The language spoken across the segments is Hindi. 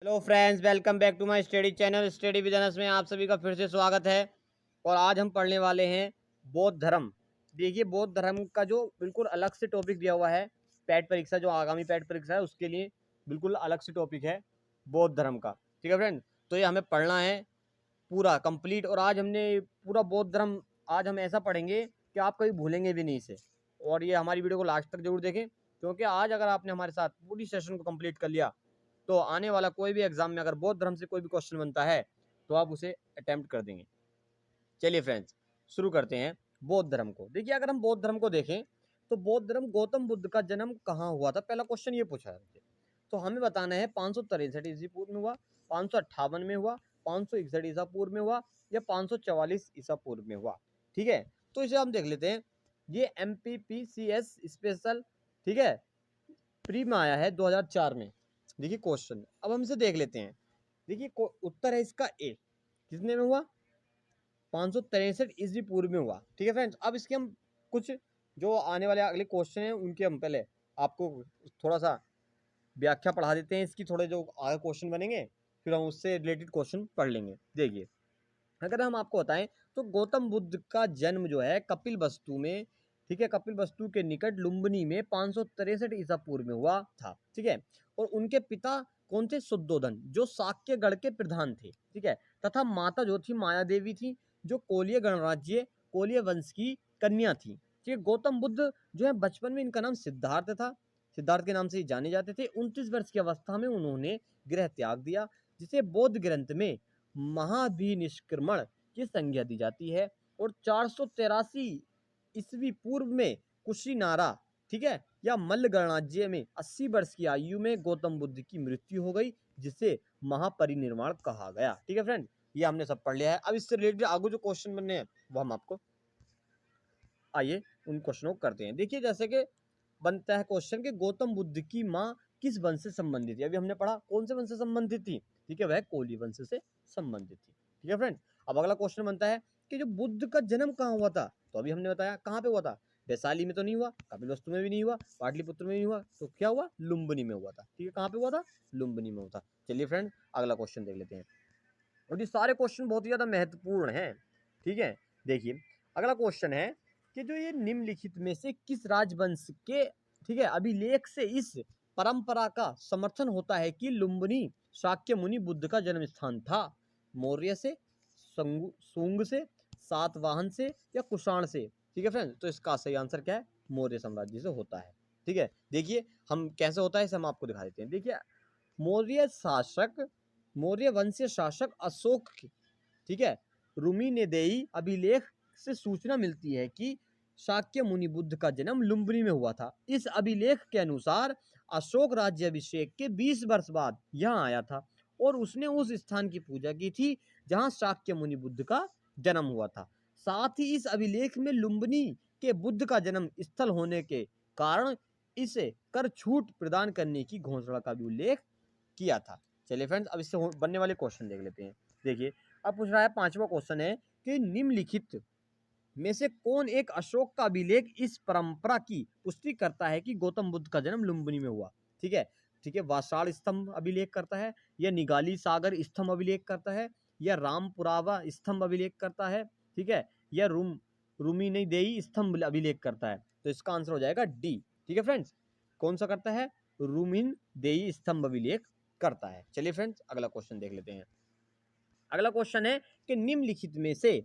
Hello friends, welcome back to my study channel study with Anas में आप सभी का फिर से स्वागत है। और आज हम पढ़ने वाले हैं बौद्ध धर्म। देखिए, बौद्ध धर्म का जो बिल्कुल अलग से टॉपिक दिया हुआ है, पैट परीक्षा जो आगामी पैट परीक्षा है उसके लिए बिल्कुल अलग से टॉपिक है बौद्ध धर्म का। ठीक है फ्रेंड, तो ये हमें पढ़ना है पूरा कंप्लीट। और आज हमने पूरा बौद्ध धर्म आज हम ऐसा पढ़ेंगे कि आप कभी भूलेंगे भी नहीं इसे। और ये हमारी वीडियो को लास्ट तक जरूर देखें, क्योंकि आज अगर आपने हमारे साथ पूरी सेशन को कंप्लीट कर लिया तो आने वाला कोई भी एग्जाम में अगर बौद्ध धर्म से कोई भी क्वेश्चन बनता है तो आप उसे अटेम्प्ट कर देंगे। चलिए फ्रेंड्स, शुरू करते हैं बौद्ध धर्म को। देखिए, अगर हम बौद्ध धर्म को देखें तो बौद्ध धर्म गौतम बुद्ध का जन्म कहाँ हुआ था, पहला क्वेश्चन ये पूछा है। तो हमें बताना है 563 ईसा पूर्व में हुआ, 558 में हुआ, 561 ईसा पूर्व में हुआ या 544 ईसा पूर्व में हुआ। ठीक है, तो इसे हम देख लेते हैं। ये MPPCS स्पेशल, ठीक है, प्री में आया है 2004 में। देखिए क्वेश्चन, अब हम इसे देख लेते हैं। देखिए उत्तर है इसका ए। कितने में हुआ? 563 ईस्वी पूर्व में हुआ। ठीक है फ्रेंड्स, अब इसके हम कुछ जो आने वाले अगले क्वेश्चन हैं उनके हम पहले आपको थोड़ा सा व्याख्या पढ़ा देते हैं इसकी। थोड़े जो आगे क्वेश्चन बनेंगे फिर हम उससे रिलेटेड क्वेश्चन पढ़ लेंगे। देखिए, अगर हम आपको बताएं तो गौतम बुद्ध का जन्म जो है कपिल वस्तु में, ठीक है, कपिल वस्तु के निकट लुम्बिनी में 563 ईसा पूर्व में हुआ था। ठीक है, और उनके पिता कौन थे? शुद्धोधन, जो शाक्य गढ़ के प्रधान थे। ठीक है, तथा माता जो थी माया देवी थी, जो कोलिय गणराज्य कोलिय वंश की कन्या थी। ठीक है, गौतम बुद्ध जो है बचपन में इनका नाम सिद्धार्थ था, सिद्धार्थ के नाम से ही जाने जाते थे। 29 वर्ष की अवस्था में उन्होंने गृह त्याग दिया, जिसे बौद्ध ग्रंथ में महाभिनिष्क्रमण की संज्ञा दी जाती है। और 483 ईस्वी पूर्व में कुशीनारा, ठीक है, या मल्ल गणराज्य में 80 वर्ष की आयु में गौतम बुद्ध की मृत्यु हो गई, जिसे महापरिनिर्वाण कहा गया। ठीक है फ्रेंड, ये हमने सब पढ़ लिया है। अब इससे रिलेटेड आगे जो क्वेश्चन बनने हैं वो हम आपको, आइए उन क्वेश्चनों को करते हैं। देखिए, जैसे कि बनता है क्वेश्चन कि गौतम बुद्ध की माँ किस वंश से संबंधित थी। अभी हमने पढ़ा कौन से वंश से संबंधित थी। ठीक है, वह कोली वंश से संबंधित थी। ठीक है फ्रेंड, अब अगला क्वेश्चन बनता है कि जो बुद्ध का जन्म कहाँ हुआ था। तो अभी हमने बताया कहाँ पे हुआ था। वैशाली में तो नहीं हुआ, कपिलवस्तु में भी नहीं हुआ, पाटलिपुत्र में नहीं हुआ, तो क्या हुआ? लुम्बिनी में हुआ था। ठीक है, कहाँ पे हुआ था? लुम्बिनी में हुआ था। चलिए फ्रेंड, अगला क्वेश्चन देख लेते हैं। और ये सारे क्वेश्चन बहुत ही ज्यादा महत्वपूर्ण हैं। ठीक है, देखिए अगला क्वेश्चन है कि जो ये निम्नलिखित में से किस राजवंश के, ठीक है, अभिलेख से इस परंपरा का समर्थन होता है कि लुम्बिनी शाक्य मुनि बुद्ध का जन्म स्थान था? मौर्य से, सुंग से, सातवाहन से या कुषाण से? ठीक है फ्रेंड, तो इसका सही आंसर क्या है? मौर्य साम्राज्य से होता है। ठीक है, देखिए हम कैसे होता है इसे हम आपको दिखा देते हैं। देखिए, मौर्य शासक, मौर्य वंशीय शासक अशोक, ठीक है, रुमिनेदेई अभिलेख से सूचना मिलती है कि शाक्य मुनि बुद्ध का जन्म लुम्बिनी में हुआ था। इस अभिलेख के अनुसार अशोक राज्याभिषेक के 20 वर्ष बाद यहाँ आया था और उसने उस स्थान की पूजा की थी जहाँ शाक्य मुनि बुद्ध का जन्म हुआ था। साथ ही इस अभिलेख में लुम्बिनी के बुद्ध का जन्म स्थल होने के कारण इसे कर छूट प्रदान करने की घोषणा का भी उल्लेख किया था। चलिए फ्रेंड्स, अब इससे बनने वाले क्वेश्चन देख लेते हैं। देखिए, अब पूछ रहा है, पांचवा क्वेश्चन है कि निम्नलिखित में से कौन एक अशोक का अभिलेख इस परंपरा की पुष्टि करता है कि गौतम बुद्ध का जन्म लुम्बिनी में हुआ? ठीक है, ठीक है, वासाड़ स्तंभ अभिलेख करता है, या निगाली सागर स्तंभ अभिलेख करता है, या रामपुरावा स्तंभ अभिलेख करता है, ठीक है, या रुमिनेदेई स्तंभ अभिलेख करता है? तो इसका आंसर हो जाएगा डी। ठीक है फ्रेंड्स, कौन सा करता है? रुमिनेदेई स्तंभ अभिलेख करता है। चलिए फ्रेंड्स, अगला क्वेश्चन देख लेते हैं। अगला क्वेश्चन है कि निम्नलिखित में से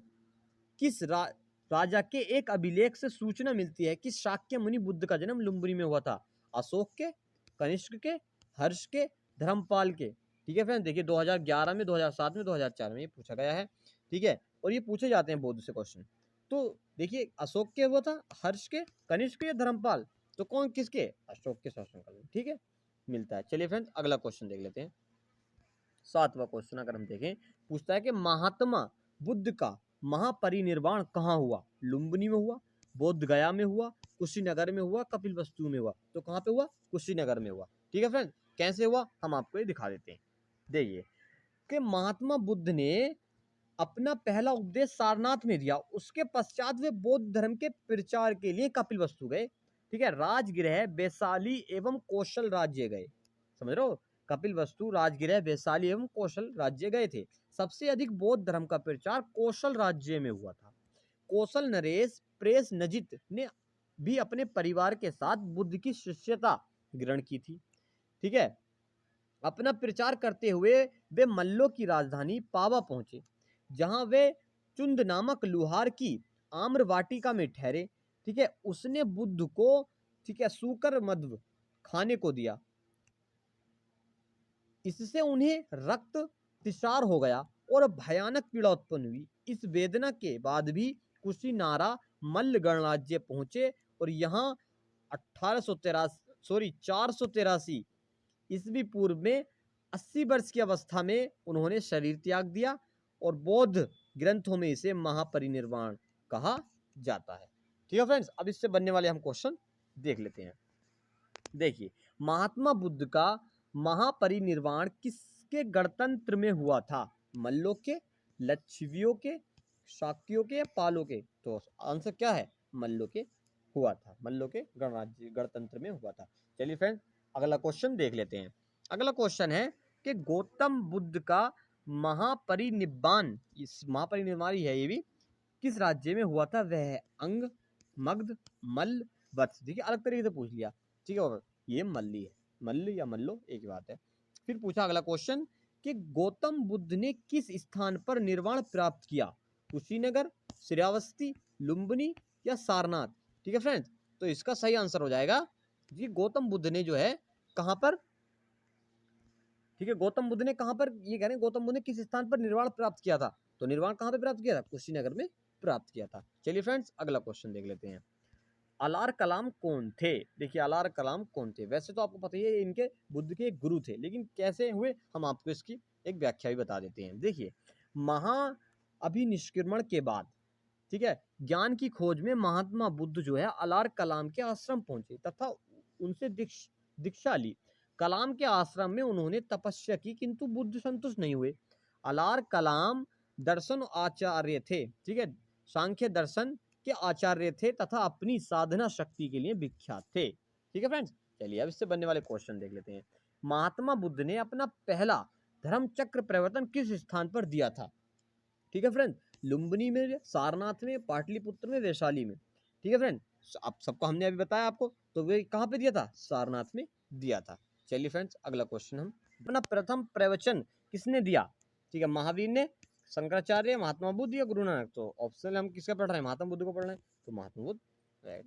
किस राजा के एक अभिलेख से सूचना मिलती है कि शाक्य मुनि बुद्ध का जन्म लुम्बिनी में हुआ था? अशोक के, कनिष्क के, हर्ष के, धर्मपाल के? ठीक है फ्रेंड, देखिए 2011 में, 2007 में, 2004 में ये पूछा गया है। ठीक है, और ये पूछे जाते हैं बौद्ध से क्वेश्चन। तो देखिए, अशोक के हुआ था, हर्ष के, कनिष्क के, धर्मपाल? तो कौन किसके? अशोक के शासनकाल में। ठीक है, मिलता है। चलिए फ्रेंड्स, अगला क्वेश्चन देख लेते हैं। सातवां क्वेश्चन अगर हम देखें, पूछता है कि महात्मा बुद्ध का महापरिनिर्वाण कहाँ हुआ? लुम्बिनी में हुआ, बोध गया में हुआ, कुशीनगर में हुआ, कपिलवस्तु में हुआ? तो कहाँ पे हुआ? कुशीनगर में हुआ। ठीक है फ्रेंड, कैसे हुआ हम आपको ये दिखा देते हैं। देखिए कि महात्मा बुद्ध ने अपना पहला उपदेश सारनाथ में दिया, उसके पश्चात वे बौद्ध धर्म के प्रचार के लिए कपिलवस्तु गए। ठीक है, राजगृह वैशाली एवं कौशल राज्य गए। समझ रहे हो, कपिलवस्तु, राजगृह, वैशाली एवं कौशल राज्य गए थे। सबसे अधिक बौद्ध धर्म का प्रचार कौशल राज्य में हुआ था। कौशल नरेश प्रेस नजित ने भी अपने परिवार के साथ बुद्ध की शिष्यता ग्रहण की थी। ठीक है, अपना प्रचार करते हुए वे मल्लों की राजधानी पावा पहुंचे, जहां वे चुंद नामक लुहार की आम्र वाटिका में ठहरे। ठीक है, उसने बुद्ध को, ठीक है, सूकर मध्व खाने को दिया। इससे उन्हें रक्त तिसार हो गया और भयानक पीड़ा उत्पन्न हुई। इस वेदना के बाद भी कुशीनारा मल्ल गणराज्य पहुंचे और यहाँ 483 ईस्वी पूर्व में 80 वर्ष की अवस्था में उन्होंने शरीर त्याग दिया और बौद्ध ग्रंथों में इसे महापरिनिर्वाण कहा जाता है। ठीक है फ्रेंड्स, अब इससे बनने वाले हम क्वेश्चन देख लेते हैं। देखिए, महात्मा बुद्ध का महापरिनिर्वाण किसके गणतंत्र में हुआ था? मल्लों के, लक्षवियों के, शाक्यों के, पालों के? तो आंसर क्या है? मल्लों के हुआ था, मल्लों के गणराज्य गणतंत्र में हुआ था। चलिए फ्रेंड्स, अगला क्वेश्चन देख लेते हैं। अगला क्वेश्चन है कि गौतम बुद्ध का महापरिनिर्वाण, इस महापरिनिर्वाण ही है ये भी, किस राज्य में हुआ था? वह है अंग, मगध, मल्ल, वत्स। देखिए, अलग तरीके से पूछ लिया। ठीक है, ये मल्ली है, मल्ल या मल्लो एक ही बात है। फिर पूछा अगला क्वेश्चन कि गौतम बुद्ध ने किस स्थान पर निर्वाण प्राप्त किया? कुशीनगर, श्रावस्ती, लुम्बिनी या सारनाथ? ठीक है फ्रेंड्स, तो इसका सही आंसर हो जाएगा जी, गौतम बुद्ध ने जो है कहां पर, ठीक है, गौतम बुद्ध ने कहां पर, ये कह रहे हैं गौतम बुद्ध ने किस स्थान पर निर्वाण प्राप्त किया था? तो निर्वाण कहां पे प्राप्त किया था? कुशीनगर में प्राप्त किया था। चलिए फ्रेंड्स, अगला क्वेश्चन देख लेते हैं। अलार कलाम कौन थे? देखिए, अलार कलाम कौन थे? वैसे तो आपको पता ही है इनके बुद्ध के एक गुरु थे, लेकिन कैसे हुए हम आपको इसकी एक व्याख्या भी बता देते हैं। देखिए, महा अभिनिष्क्रमण के बाद, ठीक है, ज्ञान की खोज में महात्मा बुद्ध जो है अलार कलाम के आश्रम पहुंचे तथा उनसे दीक्षा ली। कलाम के आश्रम में उन्होंने तपस्या की, किंतु बुद्ध संतुष्ट नहीं हुए। अलार कलाम दर्शन आचार्य थे, ठीक है, सांख्य दर्शन के आचार्य थे तथा अपनी साधना शक्ति के लिए विख्यात थे। ठीक है फ्रेंड्स, चलिए अब इससे बनने वाले क्वेश्चन देख लेते हैं। महात्मा बुद्ध ने अपना पहला धर्म चक्र प्रवर्तन किस स्थान पर दिया था? ठीक है फ्रेंड, लुम्बिनी में, सारनाथ में, पाटलिपुत्र में, वैशाली में। ठीक है फ्रेंड, आप सबको हमने अभी बताया आपको, तो वे कहाँ पे दिया था? सारनाथ में दिया था। चलिए फ्रेंड्स, अगला क्वेश्चन हम, अपना प्रथम प्रवचन किसने दिया? ठीक है, महावीर ने, शंकराचार्य, महात्मा बुद्ध या गुरु नानक? तो ऑप्शन हम किसका पढ़ रहे हैं? महात्मा बुद्ध को पढ़ रहे हैं, तो महात्मा बुद्ध।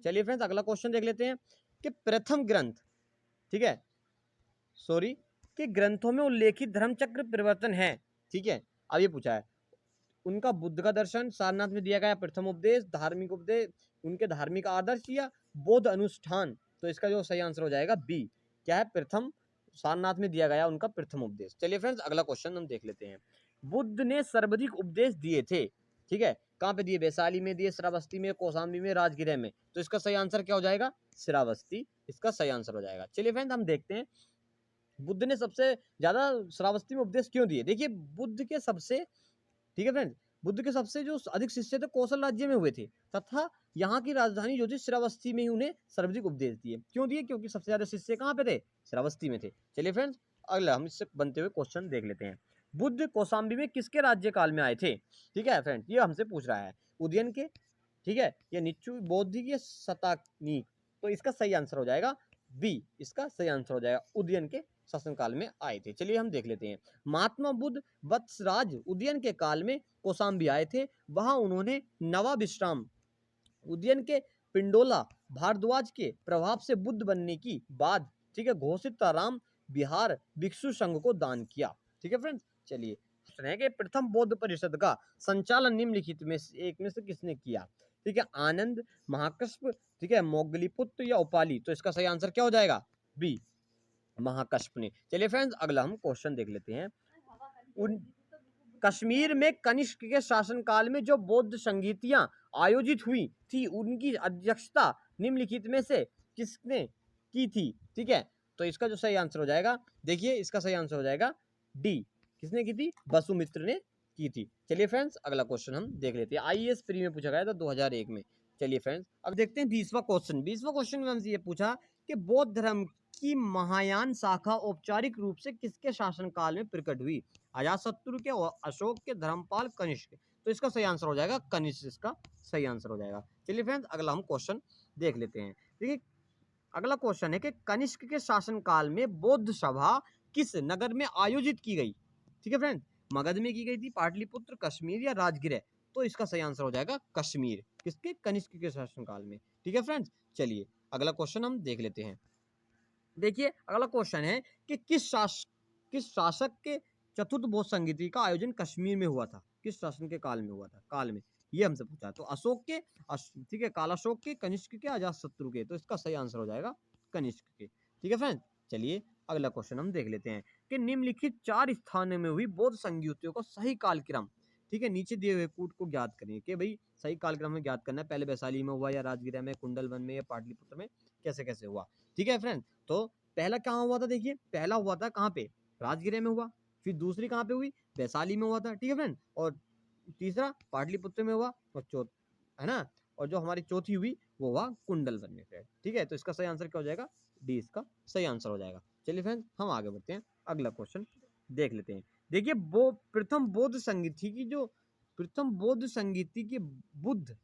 चलिए फ्रेंड्स, अगला क्वेश्चन देख लेते हैं कि प्रथम ग्रंथ, ठीक है, सॉरी, कि ग्रंथों में उल्लेखित धर्मचक्र परिवर्तन है। ठीक है, अब ये पूछा है उनका बुद्ध का दर्शन, सारनाथ में दिया गया प्रथम उपदेश, धार्मिक उपदेश, उनके धार्मिक आदर्श या बौद्ध अनुष्ठान? तो इसका जो सही आंसर हो जाएगा बी, क्या है? प्रथम, सारनाथ में दिया गया उनका प्रथम उपदेश। चलिए फ्रेंड्स, अगला क्वेश्चन हम देख लेते हैं। बुद्ध ने सर्वाधिक उपदेश दिए थे, ठीक है, कहाँ पे दिए? वैशाली में दिए, श्रावस्ती में, कौशाम्बी में, राजगृह में। तो इसका सही आंसर क्या हो जाएगा? श्रावस्ती इसका सही आंसर हो जाएगा। चलिए फ्रेंड्स, हम देखते हैं बुद्ध ने सबसे ज्यादा श्रावस्ती में उपदेश क्यों दिए। देखिए, बुद्ध के सबसे, ठीक है फ्रेंड, बुद्ध के सबसे जो अधिक शिष्य थे कौशल राज्य में हुए थे तथा यहाँ की राजधानी जो थी श्रावस्ती में ही उन्हें सर्वाधिक उपदेश दिए। क्यों दिए? क्योंकि सबसे ज्यादा शिष्य कहाँ पे थे? श्रावस्ती में थे। चलिए फ्रेंड्स, अगला हम इससे बनते हुए क्वेश्चन देख लेते हैं। बुद्ध कौशाम्बी में किसके राज्य काल में आए थे? ठीक है फ्रेंड, ये हमसे पूछ रहा है, उदयन के, ठीक है, या निच्चु बौद्धिक या शतानीक? तो इसका सही आंसर हो जाएगा बी, इसका सही आंसर हो जाएगा उदयन के शासनकाल में आए थे। चलिए हम देख लेते हैं। महात्मा बुद्ध वत्सराज उदयन के काल में कौशाम्बी आए थे। वहां उन्होंने नवा विश्राम उदयन के पिंडोला भारद्वाज के प्रभाव से बुद्ध बनने की बाद, ठीक है, घोषित राम बिहार भिक्षु संघ को दान किया। ठीक है फ्रेंड्स, चलिए कि प्रथम बौद्ध परिषद का संचालन निम्नलिखित में से एक में से किसने किया? ठीक है, आनंद, महाकश्यप, ठीक है, मोगलीपुत्र या उपाली? तो इसका सही आंसर क्या हो जाएगा? बी, महाकश्यप ने। चलिए फ्रेंड्स, अगला हम क्वेश्चन देख लेते हैं। उन कश्मीर में कनिष्क के शासनकाल में जो बौद्ध संगीतियां आयोजित हुई थी उनकी अध्यक्षता निम्नलिखित में से किसने की थी? ठीक है, तो इसका जो सही आंसर हो जाएगा, देखिए इसका सही आंसर हो जाएगा डी, किसने की थी? वसुमित्र ने की थी। चलिए फ्रेंड्स, अगला क्वेश्चन हम देख लेते हैं। आईएएस प्री में पूछा गया था 2001 में। चलिए फ्रेंड्स, अब देखते हैं 20वां क्वेश्चन। 20वां क्वेश्चन में हमसे ये पूछा कि बौद्ध धर्म की महायान शाखा औपचारिक रूप से किसके शासनकाल में प्रकट हुई? अजातशत्रु के, अशोक के, धर्मपाल, कनिष्क के। तो इसका सही आंसर हो जाएगा कनिष्क, इसका सही आंसर हो जाएगा। चलिए फ्रेंड्स, अगला हम क्वेश्चन देख लेते हैं। देखिए अगला क्वेश्चन है कि कनिष्क के शासनकाल में बौद्ध सभा किस नगर में आयोजित की गई? ठीक है फ्रेंड, मगध में की गई थी, पाटलिपुत्र, कश्मीर या राजगृह? तो इसका सही आंसर हो जाएगा कश्मीर, किसके? कनिष्क के शासनकाल में। ठीक है फ्रेंड्स, चलिए अगला क्वेश्चन हम देख लेते हैं। देखिए अगला क्वेश्चन है कि किस शासक के चतुर्थ बौद्ध संगीति का आयोजन कश्मीर में हुआ था? किस शासन के काल में हुआ था? काल में, ये हमसे पूछा। तो अशोक के, ठीक है, कालाशोक के, कनिष्क के, अजातशत्रु के? तो इसका सही आंसर हो जाएगा कनिष्क के। ठीक है फ्रेंड, चलिए अगला क्वेश्चन हम देख लेते हैं कि निम्नलिखित 4 स्थानों में हुई बौद्ध संगीतियों का सही कालक्रम, ठीक है, नीचे दिए हुए कूट को ज्ञात करें। कि भाई सही कालक्रम में ज्ञात करना है, पहले वैशाली में हुआ या राजगृह में, कुंडलवन में या पाटलिपुत्र में, कैसे कैसे हुआ। ठीक है फ्रेंड, तो पहला कहाँ हुआ था? देखिए पहला हुआ था कहाँ पे? राजगृह में हुआ। फिर दूसरी कहाँ पे हुई? वैशाली में हुआ था। ठीक है फ्रेंड, और तीसरा पाटलिपुत्र में हुआ, और चौथ, है ना, और जो हमारी चौथी हुई वो हुआ कुंडलवन में। ठीक है, तो इसका सही आंसर क्या हो जाएगा? डी, इसका सही आंसर हो जाएगा। चलिए फ्रेंड, हम आगे बढ़ते हैं, अगला क्वेश्चन देख लेते हैं। देखिए वो प्रथम बौद्ध संगीति की जो प्रथम बौद्ध संगीति की बुद्ध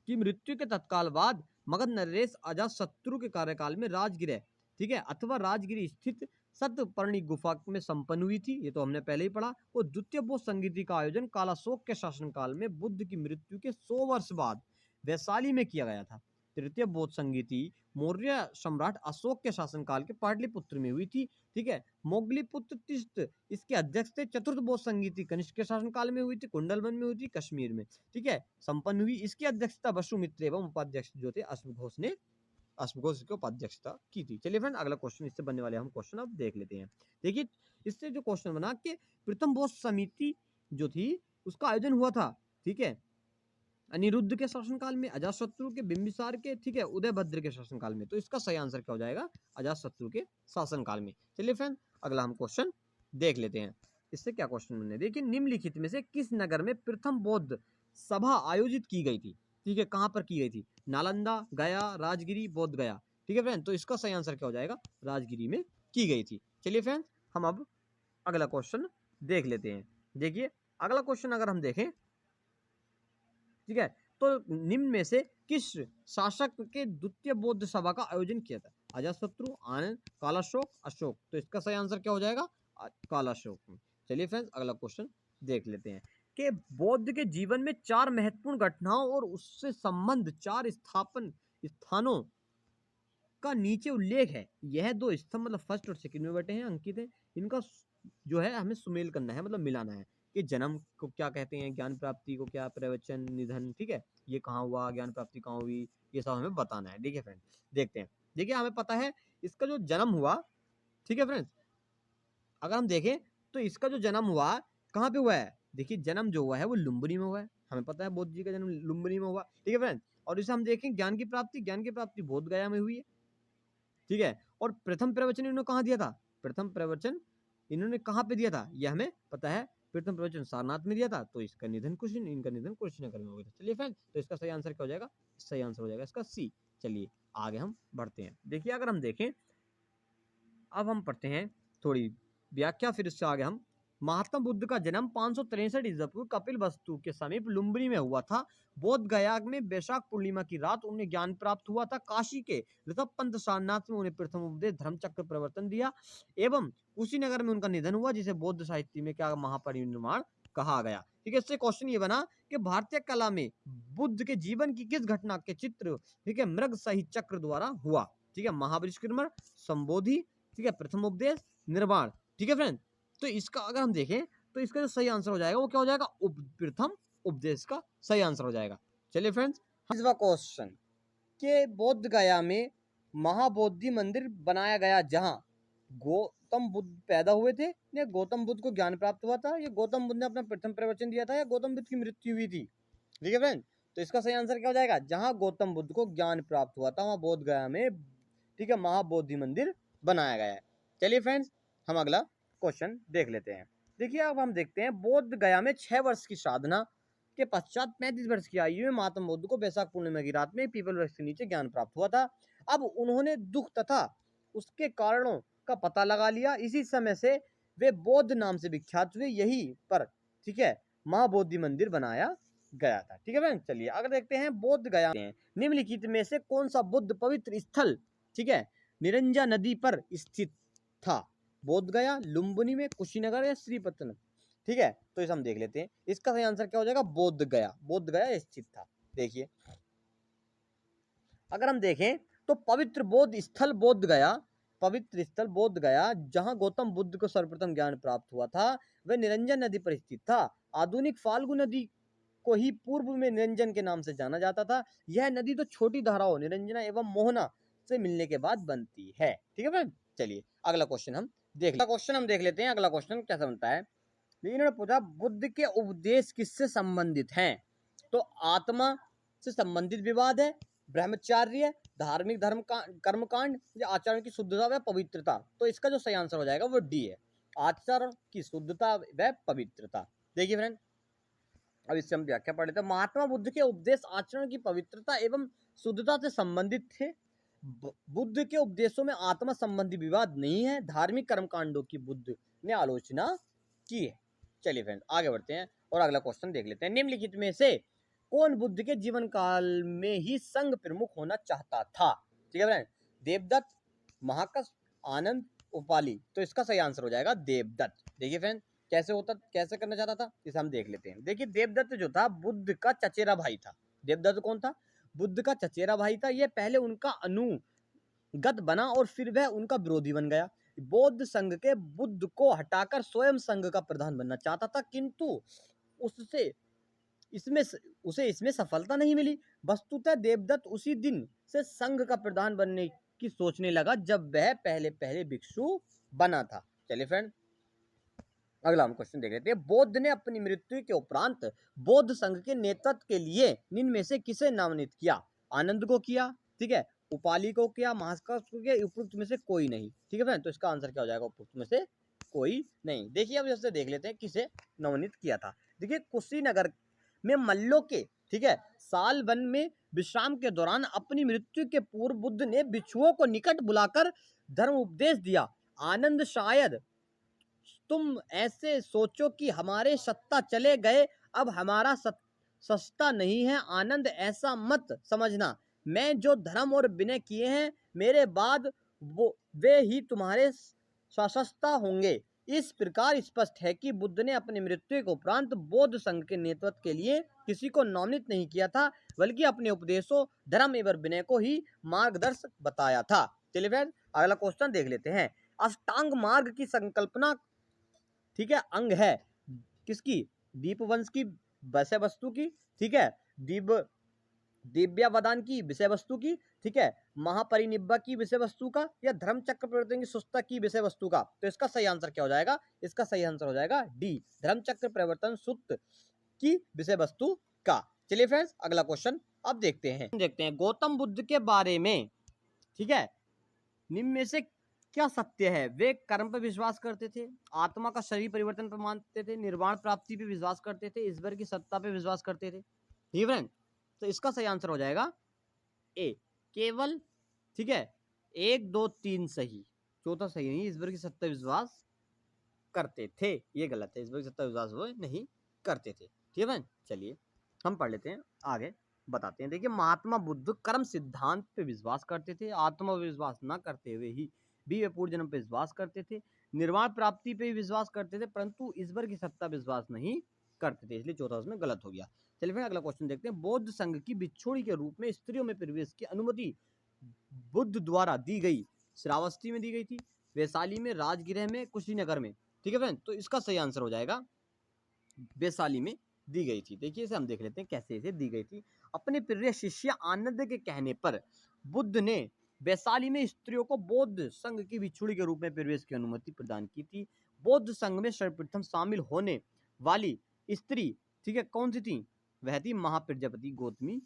की मृत्यु के तत्काल बाद मगध नरेश अजातशत्रु के कार्यकाल में राजगृह, ठीक है, अथवा राजगिरी स्थित सतपर्णी गुफा में संपन्न हुई थी। ये तो हमने पहले ही पढ़ा। और द्वितीय बौद्ध संगीति का आयोजन कालाशोक के शासनकाल में बुद्ध की मृत्यु के 100 वर्ष बाद वैशाली में किया गया था। तृतीय बौद्ध संगीति मौर्य सम्राट अशोक के शासनकाल के पाटलिपुत्र में हुई थी। ठीक है, मोगलीपुत्र तीर्थ इसके अध्यक्ष थे। चतुर्थ बौद्ध संगीति कनिष्क के शासनकाल में हुई थी, कुंडलवन में हुई थी, कश्मीर में, ठीक है, संपन्न हुई। इसकी अध्यक्षता वसुमित्र एवं उपाध्यक्ष जो थे अश्वघोष ने अश्वघोष की उपाध्यक्षता की थी। चलिए फ्रेंड, अगला क्वेश्चन इससे बनने वाले हम क्वेश्चन अब देख लेते हैं। देखिए इससे जो क्वेश्चन बना कि प्रथम बौद्ध समिति जो थी उसका आयोजन हुआ था, ठीक है, अनिरुद्ध के शासनकाल में, अजातशत्रु के, बिंबिसार के, ठीक है, उदयभद्र के शासनकाल में। तो इसका सही आंसर क्या हो जाएगा? अजातशत्रु के शासनकाल में। चलिए फ्रेंड, अगला हम क्वेश्चन देख लेते हैं। इससे क्या क्वेश्चन बनने, देखिए निम्नलिखित में से किस नगर में प्रथम बौद्ध सभा आयोजित की गई थी? ठीक है, कहां पर की गई थी? नालंदा, गया, राजगिरी, बोध गया? ठीक है फ्रेंड, तो इसका सही आंसर क्या हो जाएगा? राजगिरी में की गई थी। चलिए फ्रेंड, हम अब अगला क्वेश्चन देख लेते हैं। देखिए अगला क्वेश्चन अगर हम देखें, ठीक है, तो निम्न में से किस शासक के द्वितीय बौद्ध सभा का आयोजन किया था? अजातशत्रु, आनंद, कालाशोक, अशोक? तो इसका सही आंसर क्या हो जाएगा? कालाशोक। चलिए फ्रेंड्स, अगला क्वेश्चन देख लेते हैं कि बौद्ध के जीवन में 4 महत्वपूर्ण घटनाओं और उससे संबंध 4 स्थानों का नीचे उल्लेख है। यह 2 स्तंभ मतलब फर्स्ट और सेकंड में बैठे हैं, अंकित है। इनका जो है हमें सुमेल करना है, मतलब मिलाना है कि जन्म को क्या कहते हैं, ज्ञान प्राप्ति को क्या, प्रवचन, निधन, ठीक है, ये कहाँ हुआ, ज्ञान प्राप्ति कहाँ हुई, ये सब हमें बताना है। ठीक है फ्रेंड, देखते हैं। देखिए हमें पता है इसका जो जन्म हुआ, ठीक है फ्रेंड्स, अगर हम देखें तो इसका जो जन्म हुआ कहाँ पे हुआ है? देखिए जन्म जो हुआ है वो लुम्बिनी में हुआ है, हमें पता है बौद्ध जी का जन्म लुम्बिनी में हुआ। ठीक है फ्रेंड्स, और इसे हम देखें ज्ञान की प्राप्ति बोध गया में हुई है। ठीक है, और प्रथम प्रवचन इन्होंने कहाँ दिया था? प्रथम प्रवचन इन्होंने कहाँ पे दिया था? यह हमें पता है, प्रथम प्रवचन सारनाथ में दिया था। तो इसका निधन इनका निधन कुशीनगर में हो गया था। चलिए फ्रेंड, तो इसका सही आंसर क्या हो जाएगा? सही आंसर हो जाएगा इसका सी। चलिए आगे हम बढ़ते हैं। देखिए अगर हम देखें, अब हम पढ़ते हैं थोड़ी व्याख्या, फिर इससे आगे हम। महात्मा बुद्ध का जन्म 563 ईसा पूर्व कपिल वस्तु के समीप लुम्बिनी में हुआ था। बोध गया में वैशाख पूर्णिमा की रात उन्हें ज्ञान प्राप्त हुआ था। काशी के ऋषभ पंत सारनाथ में उन्हें प्रथम उपदेश धर्मचक्र प्रवर्तन दिया एवं कुशीनगर में उनका निधन हुआ, जिसे बौद्ध साहित्य में क्या महापरिनिर्वाण कहा गया। ठीक है, इससे क्वेश्चन ये बना कि भारतीय कला में बुद्ध के जीवन की किस घटना के चित्र, ठीक है, मृग सहित चक्र द्वारा हुआ? ठीक है, महापरिष्क्रमण, संबोधि, ठीक है, प्रथम उपदेश, निर्वाण। ठीक है फ्रेंड, तो इसका अगर हम देखें तो इसका जो सही आंसर हो जाएगा वो क्या हो जाएगा? प्रथम उपदेश का सही आंसर हो जाएगा। चलिए फ्रेंड्स, क्वेश्चन के बोध गया में महाबोधि मंदिर बनाया गया जहां गौतम बुद्ध पैदा हुए थे, या गौतम बुद्ध को ज्ञान प्राप्त हुआ था, या गौतम बुद्ध ने अपना प्रथम प्रवचन दिया था, या गौतम बुद्ध की मृत्यु हुई थी? ठीक है फ्रेंड, तो इसका सही आंसर क्या हो जाएगा? जहां गौतम बुद्ध को ज्ञान प्राप्त हुआ था वहां बोध गया में, ठीक है, महाबोधि मंदिर बनाया गया है। चलिए फ्रेंड्स, हम अगला क्वेश्चन देख लेते हैं। देखिए अब हम देखते हैं, बोध गया में 6 वर्ष की साधना के पश्चात 35 वर्ष की आयु में महात्मा बुद्ध को वैशाख पूर्णिमा की रात में पीपल वृक्ष के नीचे ज्ञान प्राप्त हुआ था। अब उन्होंने दुख तथा उसके कारणों का पता लगा लिया। इसी समय से वे बौद्ध नाम से विख्यात हुए। यही पर, ठीक है, महाबोधि मंदिर बनाया गया था। ठीक है फ्रेंड, चलिए अगर देखते हैं बोध गया में निम्नलिखित में से कौन सा बुद्ध पवित्र स्थल, ठीक है, निरंजा नदी पर स्थित था? बोध गया, लुम्बिनी में, कुशीनगर या श्रीपत्तनम? ठीक है, तो इसे हम देख लेते हैं। इसका सही आंसर क्या हो जाएगा? बोध गया। बोध गया स्थित था। देखिए अगर हम देखें तो पवित्र बोध स्थल बोध गया, पवित्र स्थल बोध गया जहां गौतम बुद्ध को सर्वप्रथम ज्ञान प्राप्त हुआ था, वह निरंजन नदी पर स्थित था। आधुनिक फाल्गु नदी को ही पूर्व में निरंजन के नाम से जाना जाता था। यह नदी तो छोटी धाराओं निरंजना एवं मोहना से मिलने के बाद बनती है। ठीक है फ्रेंड, चलिए अगला क्वेश्चन हम देख लेते हैं। अगला क्वेश्चन कैसा बनता है? इन्होंने पूछा बुद्ध के उपदेश किससे संबंधित हैं? तो आत्मा से संबंधित विवाद है, ब्रह्मचार्य, धार्मिक धर्म का कर्मकांड या आचरण की शुद्धता व पवित्रता? तो इसका जो सही आंसर हो जाएगा वो डी है, आचरण की शुद्धता व पवित्रता। देखिए फ्रेंड, अब इससे हम व्याख्या पढ़ लेते हैं। महात्मा बुद्ध के उपदेश आचरण की पवित्रता एवं शुद्धता से संबंधित थे। बुद्ध के उपदेशों में आत्मा संबंधी विवाद नहीं है। धार्मिक कर्मकांडों की बुद्ध ने आलोचना की है। चलिए फ्रेंड आगे बढ़ते हैं और अगला क्वेश्चन देख लेते हैं। निम्नलिखित में से कौन बुद्ध के जीवन काल में ही संघ प्रमुख होना चाहता था? ठीक है फ्रेंड, देवदत्त, महाकस, आनंद, उपाली? तो इसका सही आंसर हो जाएगा देवदत्त। देखिए फ्रेंड कैसे करना चाहता था इसे हम देख लेते हैं। देखिए देवदत्त जो था बुद्ध का चचेरा भाई था। देवदत्त कौन था? बुद्ध का चचेरा भाई था। यह पहले उनका अनुगत बना और फिर वह उनका विरोधी बन गया। बौद्ध संघ के बुद्ध को हटाकर स्वयं संघ का प्रधान बनना चाहता था, किंतु उसे इसमें सफलता नहीं मिली। वस्तुतः देवदत्त उसी दिन से संघ का प्रधान बनने की सोचने लगा जब वह पहले भिक्षु बना था। चलिए फ्रेंड अगला हम क्वेश्चन देख लेते हैं। बौद्ध ने अपनी मृत्यु के उपरांत बौद्ध संघ के नेतृत्व के लिए निम्न में से किसे नामित किया? आनंद को किया, ठीक है, उपाली को किया, महाकस को किया, उपयुक्त में से कोई नहीं। ठीक है फ्रेंड, तो इसका आंसर क्या हो जाएगा? उपयुक्त में से कोई नहीं। देखिए अब जैसे देख लेते हैं किसे नवनीत किया था। देखिए कुशीनगर में मल्लों के, ठीक है, साल वन में विश्राम के दौरान अपनी मृत्यु के पूर्व बुद्ध ने भिक्षुओं को निकट बुलाकर धर्म उपदेश दिया। आनंद शायद तुम ऐसे सोचो कि हमारे सत्ता चले गए, अब हमारा सस्ता नहीं है। आनंद ऐसा मत समझना, मैं जो धर्म और विनय किए हैं मेरे बाद वे ही तुम्हारे सशस्ता होंगे। इस प्रकार स्पष्ट है कि बुद्ध ने अपनी मृत्यु के उपरांत बौद्ध संघ के नेतृत्व के लिए किसी को नामित नहीं किया था, बल्कि अपने उपदेशों, धर्म एवं विनय को ही मार्गदर्शक बताया था। चलिए फ्रेंड अगला क्वेश्चन देख लेते हैं। अष्टांग मार्ग की संकल्पना, ठीक है, अंग है किसकी? दीपवंश की विषय वस्तु की, ठीक है, दिव्यावदान की विषय वस्तु की, ठीक है, महापरिनिब्बा की विषय वस्तु का, या धर्म चक्र प्रवर्तन की सुस्ता की विषय वस्तु का? तो इसका सही आंसर क्या हो जाएगा? इसका सही आंसर हो जाएगा डी, धर्म चक्र प्रवर्तन सुत्त की विषय वस्तु का। चलिए फ्रेंड्स अगला क्वेश्चन अब देखते हैं गौतम बुद्ध के बारे में, ठीक है, निम्न में से क्या सत्य है? वे कर्म पर विश्वास करते थे, आत्मा का शरीर परिवर्तन पर मानते थे, निर्वाण प्राप्ति पे विश्वास करते थे, ईश्वर की सत्ता पे विश्वास करते थे। ठीक है फ्रेंड, तो इसका सही आंसर हो जाएगा ए, केवल, ठीक है, 1 2 3 सही, चौथा सही नहीं। ईश्वर की सत्ता विश्वास करते थे, ये गलत है। ईश्वर की सत्ता विश्वास वो नहीं करते थे। ठीक है फ्रेंड, चलिए हम पढ़ लेते हैं, आगे बताते हैं। देखिए महात्मा बुद्ध कर्म सिद्धांत पे विश्वास करते थे, आत्मा विश्वास न करते हुए ही भी वे पूर्व जन्म पे विश्वास करते थे, निर्वाण प्राप्ति पे विश्वास करते थे, परंतु ईश्वर की सत्ता विश्वास नहीं करते थे, इसलिए चौथा उसमें गलत हो गया। चलिए फिर अगला क्वेश्चन देखते हैं। बौद्ध संघ की बिछोड़ी के रूप में स्त्रियों में प्रवेश की अनुमति बुद्ध द्वारा दी गई श्रावस्ती में दी गई थी, वैशाली में, राजगृह में, कुशीनगर में? ठीक है फ्रेंड, तो इसका सही आंसर हो जाएगा वैशाली में दी गई थी। देखिए इसे हम देख लेते हैं कैसे इसे दी गई थी। अपने प्रिय शिष्य आनंद के कहने पर बुद्ध ने वैशाली में स्त्रियों को बौद्ध संघ की बिछुड़ी के रूप में प्रवेश की अनुमति प्रदान की थी। बौद्ध संघ में सर्वप्रथम शामिल होने वाली स्त्री, ठीक है, कौन सी थी? वह थी महाप्रजापति गौतमी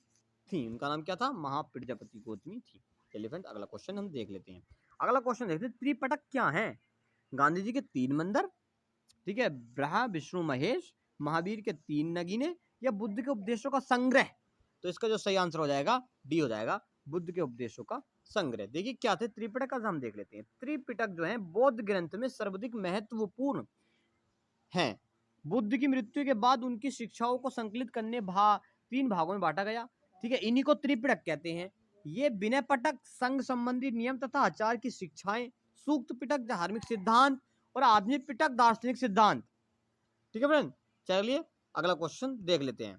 थी। उनका नाम क्या था? महाप्रजापति गौतमी थी। चलिए फ्रेंड अगला क्वेश्चन हम देख लेते हैं। अगला क्वेश्चन देखते हैं, त्रिपिटक क्या है? गांधी जी के 3 मंदिर, ठीक है, ब्रह्मा विष्णु महेश, महावीर के 3 नगीने, या बुद्ध के उपदेशों का संग्रह? तो इसका जो सही आंसर हो जाएगा डी हो जाएगा, बुद्ध के उपदेशों का संग्रह। देखिए क्या थे त्रिपिटक का हम देख लेते हैं। त्रिपिटक जो है बौद्ध ग्रंथ में सर्वाधिक महत्वपूर्ण है। बुद्ध की मृत्यु के बाद उनकी शिक्षाओं को संकलित करने 3 भागों में बांटा गया। ठीक है, इन्हीं को त्रिपिटक कहते हैं। ये विनय पिटक संघ संबंधी नियम तथा आचार की शिक्षाएं, सूक्त पिटक धार्मिक सिद्धांत और आधुनिक पिटक दार्शनिक सिद्धांत। ठीक है फ्रेंड, चलिए अगला क्वेश्चन देख लेते हैं।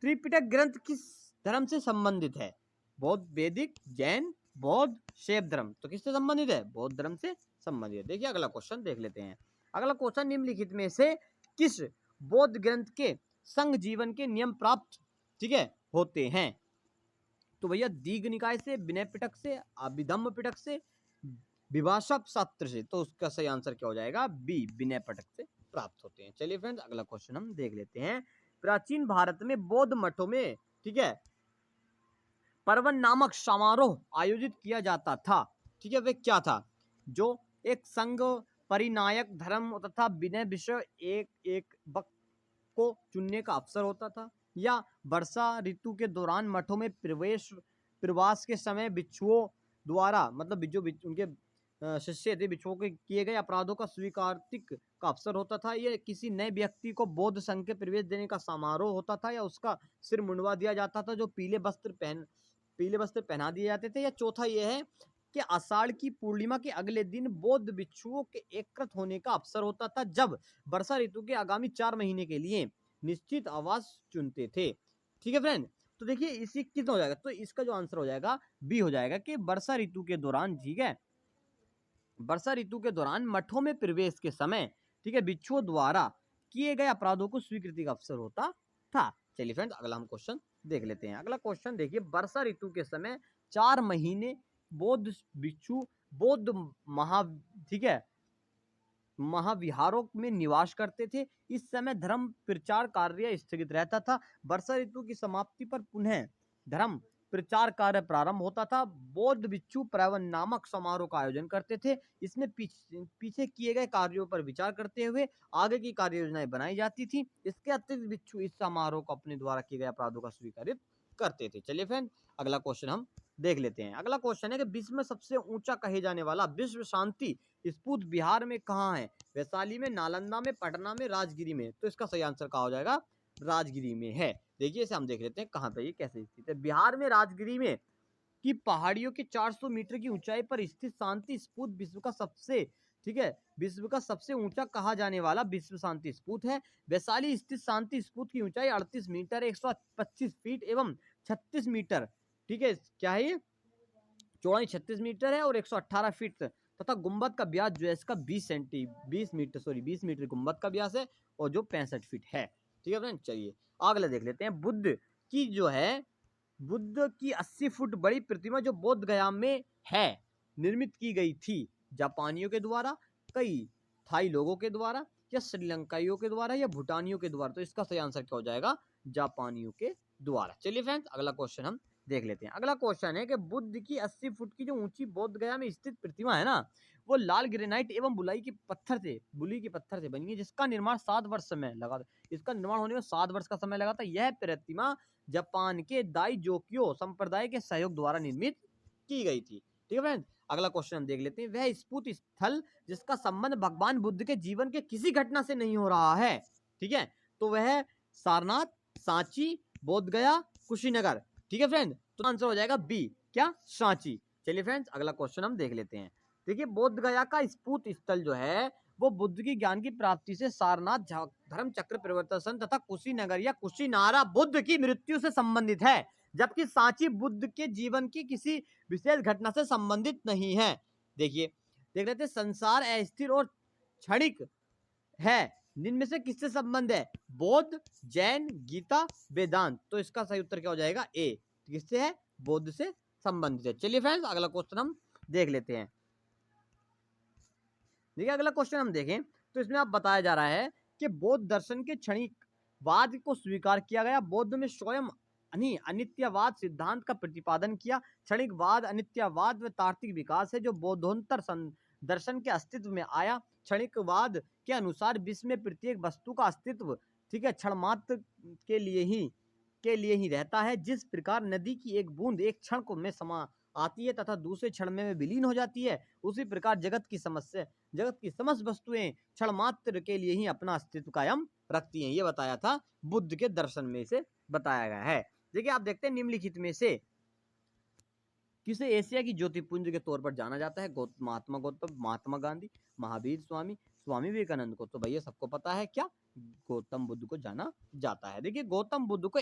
त्रिपिटक ग्रंथ किस धर्म से संबंधित है? बौद्ध, वैदिक, जैन, बौद्ध, शैव धर्म। तो किससे संबंधित है? बौद्ध धर्म से संबंधित है। देखिए अगला क्वेश्चन देख लेते हैं। अगला क्वेश्चन, निम्नलिखित में से किस बौद्ध ग्रंथ के संघ जीवन के नियम प्राप्त, ठीक है, होते हैं? तो भैया दीघ निकाय से, विनय पिटक से, अभिधम्म पिटक से, विभाषा शास्त्र से। तो उसका सही आंसर क्या हो जाएगा? बी, विनय पिटक से प्राप्त होते हैं। चलिए फ्रेंड्स अगला क्वेश्चन हम देख लेते हैं। प्राचीन भारत में बौद्ध मठों में, ठीक है, पर्वन नामक समारोह आयोजित किया जाता था। ठीक है, वे क्या था? जो एक संघ परिनायक धर्म तथा विनय विषय एक एक वक्त को चुनने का अवसर होता था, या वर्षा ऋतु के दौरान मठों में प्रवास के समय भिक्षुओं द्वारा, मतलब जो उनके शिष्य थे, भिक्षुओं के किए गए अपराधों का स्वीकार्तिक का अवसर होता था। ये किसी नए व्यक्ति को बौद्ध संघ के प्रवेश देने का समारोह होता था, या उसका सिर मुंडवा दिया जाता था, जो पीले वस्त्र पहना दिए जाते थे। या चौथा ये है कि आषाढ़ की पूर्णिमा के अगले दिन बौद्ध भिक्षुओं के एकत्र होने का अवसर होता था, जब वर्षा ऋतु के आगामी 4 महीने के लिए निश्चित आवास चुनते थे। ठीक है फ्रेंड, तो देखिए इसी कितना हो जाएगा? तो इसका जो आंसर हो जाएगा बी हो जाएगा कि वर्षा ऋतु के दौरान, ठीक है, वर्षा ऋतु के दौरान मठों में प्रवेश के समय, ठीक है, भिक्षुओं द्वारा किए गए अपराधों को स्वीकृति का अवसर होता था। चलिए फ्रेंड्स अगला हम क्वेश्चन देख लेते हैं। अगला क्वेश्चन देखिए, वर्षा ऋतु के समय 4 महीने बौद्ध भिक्षु बौद्ध ठीक है, महाविहारों में निवास करते थे। इस समय धर्म प्रचार कार्य स्थगित रहता था। वर्षा ऋतु की समाप्ति पर पुनः धर्म प्रचार कार्य प्रारंभ होता था। बौद्ध भिक्षु पर्वन नामक समारोह का आयोजन करते थे। इसमें पीछे किए गए कार्यों पर विचार करते हुए आगे की कार्य योजनाएं बनाई जाती थी। इसके अतिरिक्त भिक्षु इस समारोह को अपने द्वारा किए गए अपराधों का स्वीकारित करते थे। चलिए फ्रेंड अगला क्वेश्चन हम देख लेते हैं। अगला क्वेश्चन है कि विश्व में सबसे ऊंचा कहे जाने वाला विश्व शांति स्तूप बिहार में कहाँ है? वैशाली में, नालंदा में, पटना में, राजगिरी में। तो इसका सही आंसर क्या हो जाएगा? राजगिरी में है। देखिए इसे हम देख लेते हैं कहाँ पे ये कैसे स्थित है। बिहार में राजगिरी में की पहाड़ियों के 400 मीटर की ऊंचाई पर स्थित शांति स्तूप विश्व का सबसे, ठीक है, विश्व का सबसे ऊंचा कहा जाने वाला विश्व शांति स्तूप है। वैशाली स्थित शांति स्तूप की ऊंचाई 38 मीटर 125 फीट एवं 36 मीटर, ठीक है, क्या है ये? चौड़ाई 36 मीटर है और 118 फीट तथा गुंबद का व्यास जो है इसका 20 मीटर गुंबद का व्यास है और जो 65 फीट है। ठीक है फ्रेंड, चलिए अगला देख लेते हैं। बुद्ध की जो है, बुद्ध की 80 फुट बड़ी प्रतिमा जो बोध गया में है, निर्मित की गई थी जापानियों के द्वारा, कई थाई लोगों के द्वारा, या श्रीलंकाइयों के द्वारा, या भूटानियों के द्वारा। तो इसका सही आंसर क्या हो जाएगा? जापानियों के द्वारा। चलिए फ्रेंड्स अगला क्वेश्चन हम देख लेते हैं। अगला क्वेश्चन है कि बुद्ध की 80 फुट की जो ऊंची बोध गया में स्थित प्रतिमा है ना, वो लाल ग्रेनाइट एवं बुलाई के पत्थर से बनी है, जिसका निर्माण 7 वर्ष समय लगा था। इसका निर्माण होने में 7 वर्ष का समय लगा था। यह प्रतिमा जापान के दाइजोक्यो संप्रदाय के सहयोग द्वारा निर्मित की गई थी। ठीक है फ्रेंड्स, अगला क्वेश्चन हम देख लेते हैं। वह स्फूत स्थल जिसका संबंध भगवान बुद्ध के जीवन के किसी घटना से नहीं हो रहा है, ठीक है, तो वह सारनाथ, सांची, बोध गया, कुशीनगर। ठीक है फ्रेंड, तो आंसर हो जाएगा बी, क्या? सांची। चलिए फ्रेंड्स अगला क्वेश्चन हम देख लेते हैं। देखिए बोध गया का स्फूत स्थल जो है वो बुद्ध की ज्ञान की प्राप्ति से सारनाथ, धर्म चक्र परिवर्तन तथा कुशीनगर या कुशीनारा बुद्ध की मृत्यु से संबंधित है, जबकि सांची बुद्ध के जीवन की किसी विशेष घटना से संबंधित नहीं है। देखिए देख लेते हैं, संसार अस्थिर और क्षणिक है, जिनमें से किससे संबंध है? बौद्ध, जैन, गीता, वेदांत। तो इसका सही उत्तर क्या हो जाएगा? ए, किससे है? बौद्ध से संबंधित है। चलिए फ्रेंड्स अगला क्वेश्चन हम देख लेते हैं। देखिए अगला क्वेश्चन हम देखें तो इसमें आप बताया जा रहा है कि बौद्ध दर्शन के क्षणिकवाद को स्वीकार किया गया। बौद्ध में स्वयं अनित्यवाद सिद्धांत का प्रतिपादन किया। क्षणिकवाद, अनित्यवाद व तार्किक विकास है जो बौद्धोत्तर दर्शन के अस्तित्व में आया। क्षणिकवाद के अनुसार विश्व में प्रत्येक वस्तु का अस्तित्व, ठीक है, क्षण मात्र के लिए ही रहता है। जिस प्रकार नदी की एक बूंद एक क्षण को में समा आती है तथा दूसरे क्षण में विलीन हो जाती है, उसी प्रकार जगत की समस्त वस्तुएं क्षण मात्र के लिए ही अपना अस्तित्व कायम रखती हैं। ये बताया था बुद्ध के दर्शन में से बताया गया है। देखिए आप देखते हैं निम्नलिखित में से किसे एशिया की ज्योतिपुंज के तौर पर जाना जाता है? महात्मा गौतम, महात्मा गांधी, महावीर स्वामी, स्वामी विवेकानंद को तो भैया सबको पता है क्या, गौतम बुद्ध को जाना जाता है। देखिए गौतम बुद्ध को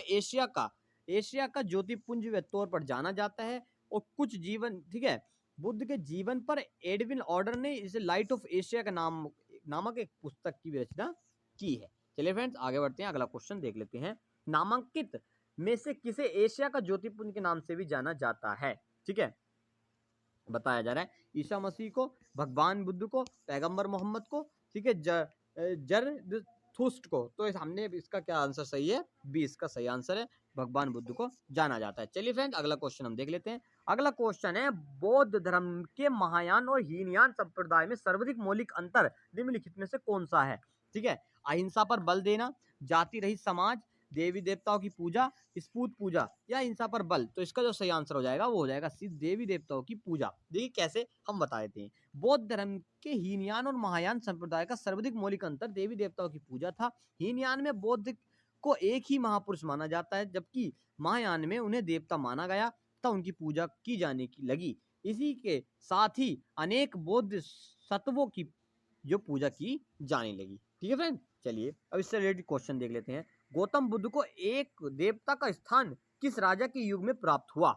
एशिया का ज्योतिपुंज के तौर पर जाना जाता है। और कुछ जीवन, ठीक है, बुद्ध के जीवन पर एडविन ऑर्डर ने इसे लाइट ऑफ एशिया का नामक एक पुस्तक की रचना की है। चलिए फ्रेंड्स आगे बढ़ते हैं, अगला क्वेश्चन देख लेते हैं। नामांकित में से किसे एशिया का ज्योतिपुंज के नाम से भी जाना जाता है? ठीक है, बताया जा रहा है ईसा मसीह को, भगवान बुद्ध को, पैगंबर मोहम्मद को, ठीक है, जरथुस्ट्र को। तो हमने इसका क्या आंसर सही है? बी इसका सही आंसर है, भगवान बुद्ध को जाना जाता है। चलिए फ्रेंड अगला क्वेश्चन हम देख लेते हैं। अगला क्वेश्चन है बौद्ध धर्म के महायान और हीनयान संप्रदाय में सर्वाधिक मौलिक अंतर निम्नलिखित में से कौन सा है? ठीक है, अहिंसा पर बल देना, जाति रहित समाज, देवी देवताओं की पूजा, स्पूत पूजा या हिंसा पर बल। तो इसका जो सही आंसर हो जाएगा वो हो जाएगा सी, देवी देवताओं की पूजा। देखिए कैसे हम बता देते हैं। बौद्ध धर्म के हीनयान और महायान संप्रदाय का सर्वाधिक मौलिक अंतर देवी देवताओं की पूजा था। हीनयान में बौद्ध को एक ही महापुरुष माना जाता है, जबकि महायान में उन्हें देवता माना गया तथा उनकी पूजा की जाने की लगी। इसी के साथ ही अनेक बौद्ध सत्वों की जो पूजा की जाने लगी। ठीक है फ्रेंड, चलिए अब इससे रिलेटेड क्वेश्चन देख लेते हैं। गौतम बुद्ध को एक देवता का स्थान किस राजा के युग में प्राप्त हुआ?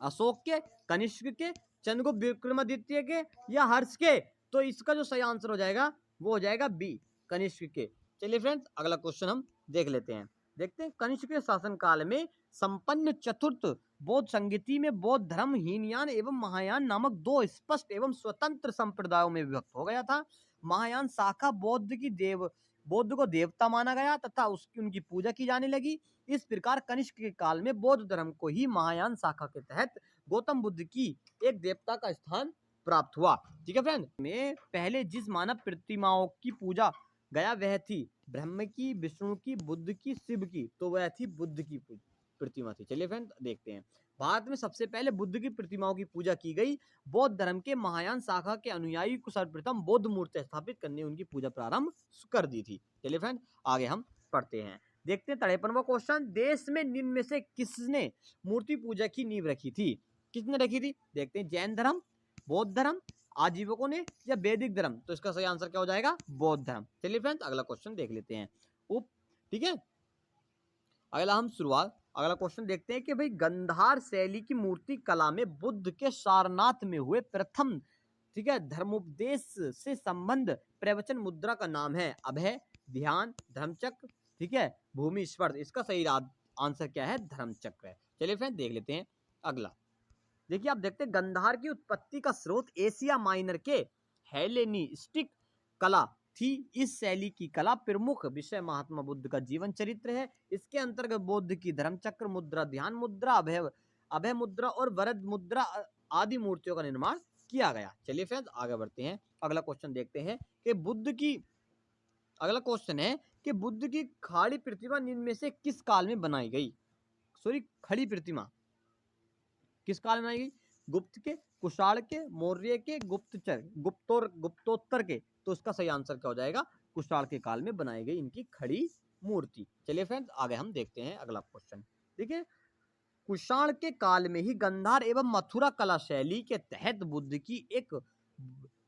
अशोक के, कनिष्क के, चंद्रगुप्त विक्रमादित्य के या हर्ष के? तो इसका जो सही आंसर हो जाएगा वो हो जाएगा बी, कनिष्क के। चलिए फ्रेंड्स अगला क्वेश्चन हम देख लेते हैं। देखते हैं कनिष्क के शासन काल में संपन्न चतुर्थ बौद्ध संगति में बौद्ध धर्म हीनयान एवं महायान नामक दो स्पष्ट एवं स्वतंत्र संप्रदायों में विभक्त हो गया था। महायान शाखा बौद्ध को देवता माना गया तथा उनकी पूजा की जाने लगी। इस प्रकार कनिष्क के काल में बौद्ध धर्म को ही महायान शाखा के तहत गौतम बुद्ध की एक देवता का स्थान प्राप्त हुआ। ठीक है फ्रेंड, में पहले जिस मानव प्रतिमाओं की पूजा गया वह थी ब्रह्म की, विष्णु की, बुद्ध की, शिव की। तो वह थी बुद्ध की प्रतिमा थी। चलिए फ्रेंड देखते हैं। भारत में सबसे पहले बुद्ध की प्रतिमाओं की पूजा की गई। बौद्ध धर्म के महायान शाखा के अनुयायी को सर्वप्रथम बौद्ध मूर्ति स्थापित करने उनकी पूजा प्रारंभ कर दी थी। चलिए फ्रेंड आगे हम पढ़ते हैं। देखते हैं 53वां क्वेश्चन। देश में निम्न में से किसने मूर्ति पूजा की नींव रखी थी? किसने रखी थी? देखते हैं जैन धर्म, बौद्ध धर्म, आजीवकों ने या वैदिक धर्म। तो इसका सही आंसर क्या हो जाएगा? बौद्ध धर्म। चलिए फ्रेंड्स अगला क्वेश्चन देख लेते हैं। ठीक है, अगला क्वेश्चन देखते हैं कि भाई गंधार शैली की मूर्ति कला में बुद्ध के सारनाथ में हुए प्रथम, ठीक है, धर्मोपदेश से संबंध प्रवचन मुद्रा का नाम है अभय, ध्यान, धर्मचक्र, ठीक है, भूमि स्पर्श। इसका सही आंसर क्या है? धर्मचक्र है। चलिए फ्रेंड देख लेते हैं अगला। देखिए आप देखते हैं गंधार की उत्पत्ति का स्रोत एशिया माइनर के हेलेनिस्टिक कला थी। इस शैली की कला प्रमुख विषय महात्मा बुद्ध का जीवन चरित्र है। इसके अंतर्गत बुद्ध की धर्मचक्र मुद्रा, ध्यान मुद्रा, अभय मुद्रा और वरद मुद्रा आदि मूर्तियों का निर्माण किया गया। चलिए फ्रेंड्स आगे बढ़ते हैं। अगला क्वेश्चन देखते हैं कि बुद्ध की खाड़ी प्रतिमा निम्न में से किस काल में बनाई गई? खड़ी प्रतिमा किस काल में बनाई गई? गुप्त के, कुषाण के, मौर्य के, गुप्तोत्तर के। तो इसका सही आंसर क्या हो जाएगा? कुषाण के काल में बनाई गई इनकी खड़ी मूर्ति। चलिए फ्रेंड्स आगे हम देखते हैं अगला क्वेश्चन। देखिए कुषाण के काल में ही गंधार एवं मथुरा कला शैली के तहत बुद्ध की एक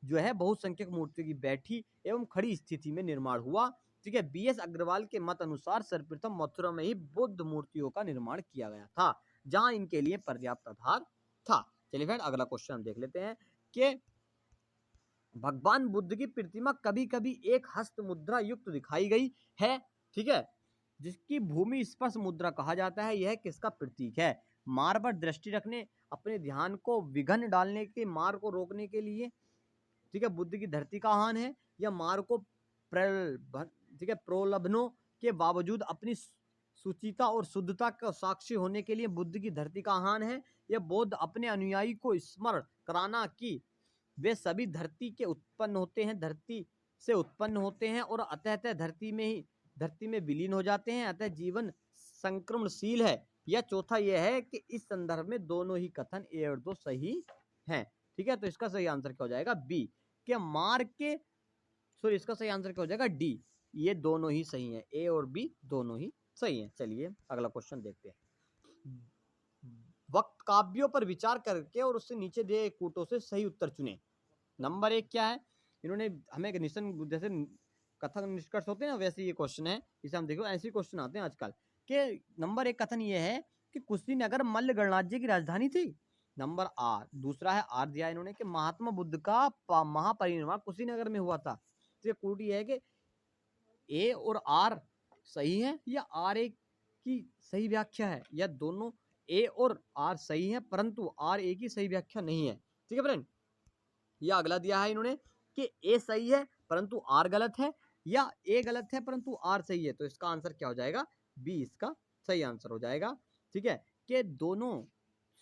जो है बहुसंख्यक मूर्तियों की बैठी एवं खड़ी स्थिति में निर्माण हुआ। ठीक है, बीएस अग्रवाल के मत अनुसार सर्वप्रथम मथुरा में ही बुद्ध मूर्तियों का निर्माण किया गया था, जहां इनके लिए पर्याप्त आधार था। चलिए फ्रेंड अगला क्वेश्चन हम देख लेते हैं कि भगवान बुद्ध की प्रतिमा कभी कभी एक हस्त मुद्रा युक्त दिखाई गई है, ठीक है, जिसकी भूमि स्पर्श मुद्रा कहा जाता है। यह किसका प्रतीक है? मार पर दृष्टि रखने, अपने ध्यान को विघ्न डालने के, मार को रोकने के लिए, ठीक है, बुद्ध की धरती का आह्वान है, या मार को ठीक है प्रलोभनों के बावजूद अपनी सुचिता और शुद्धता का साक्षी होने के लिए बुद्ध की धरती का आह्वान है। यह बौद्ध अपने अनुयायी को स्मरण कराना कि वे सभी धरती से उत्पन्न होते हैं और अतः धरती में विलीन हो जाते हैं, अतः जीवन संक्रमणशील है। या चौथा यह है कि इस संदर्भ में दोनों ही कथन ए और दो सही हैं। ठीक है, तो इसका सही आंसर क्या हो जाएगा? बी, कि मार्ग के, सॉरी इसका सही आंसर क्या हो जाएगा? डी, ये दोनों ही सही हैं, ए और बी दोनों ही सही हैं। चलिए अगला क्वेश्चन देखते हैं। वक्त काव्यों पर विचार करके और उससे नीचे दिए कूटों से सही उत्तर चुने। नंबर 1 क्या है? इन्होंने हमें निशन जैसे कथन निष्कर्ष होते हैं ना, वैसे ये क्वेश्चन है। इसे हम देखो, ऐसे क्वेश्चन आते हैं आजकल के। नंबर 1 कथन ये है कि कुशीनगर मल्ल गणराज्य की राजधानी थी। नंबर आर, दूसरा है आर दिया इन्होंने कि महात्मा बुद्ध का महापरिनिर्वाण कुशीनगर में हुआ था। तो ये कूट ये है कि ए और आर सही है या आर ए की सही व्याख्या है, या दोनों ए और आर सही है परंतु आर ए की सही व्याख्या नहीं है। ठीक है फ्रेंड, या अगला दिया है इन्होंने कि ए सही है परंतु आर गलत है, या ए गलत है परंतु आर सही है। तो इसका आंसर क्या हो जाएगा? बी इसका सही आंसर हो जाएगा। ठीक है, कि दोनों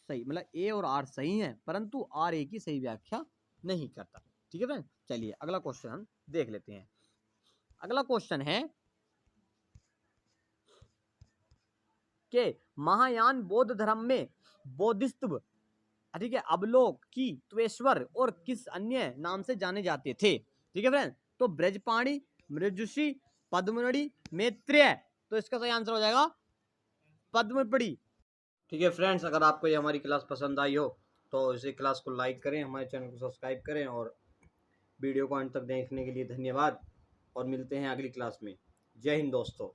सही, मतलब ए और आर सही है परंतु आर ए की सही व्याख्या नहीं करता। ठीक है फ्रेंड, चलिए अगला क्वेश्चन हम देख लेते हैं। अगला क्वेश्चन है कि महायान बौद्ध धर्म में बोधिसत्व, ठीक है, अवलोक की त्वेश्वर और किस अन्य नाम से जाने जाते थे? ठीक है फ्रेंड, तो ब्रजपाणी, मृजुषी, पद्मनड़ी, मैत्रेय। तो इसका सही आंसर हो जाएगा पद्मपड़ी। ठीक है फ्रेंड्स, अगर आपको ये हमारी क्लास पसंद आई हो तो इसी क्लास को लाइक करें, हमारे चैनल को सब्सक्राइब करें और वीडियो को अंत तक देखने के लिए धन्यवाद। और मिलते हैं अगली क्लास में। जय हिंद दोस्तों।